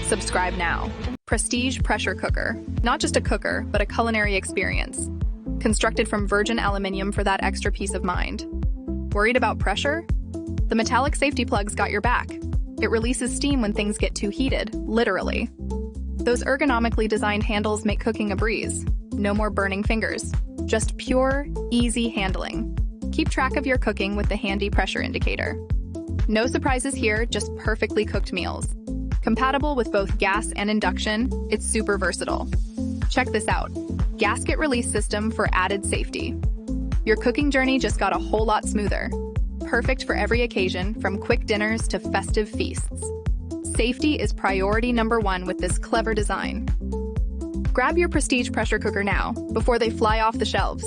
Subscribe now. Prestige pressure cooker. Not just a cooker, but a culinary experience. Constructed from virgin aluminium for that extra peace of mind. Worried about pressure? The metallic safety plug's got your back. It releases steam when things get too heated, literally. Those ergonomically designed handles make cooking a breeze. No more burning fingers. Just pure, easy handling. Keep track of your cooking with the handy pressure indicator. No surprises here, just perfectly cooked meals. Compatible with both gas and induction, it's super versatile. Check this out. Gasket release system for added safety. Your cooking journey just got a whole lot smoother. Perfect for every occasion, from quick dinners to festive feasts. Safety is priority number one with this clever design. Grab your Prestige pressure cooker now, before they fly off the shelves.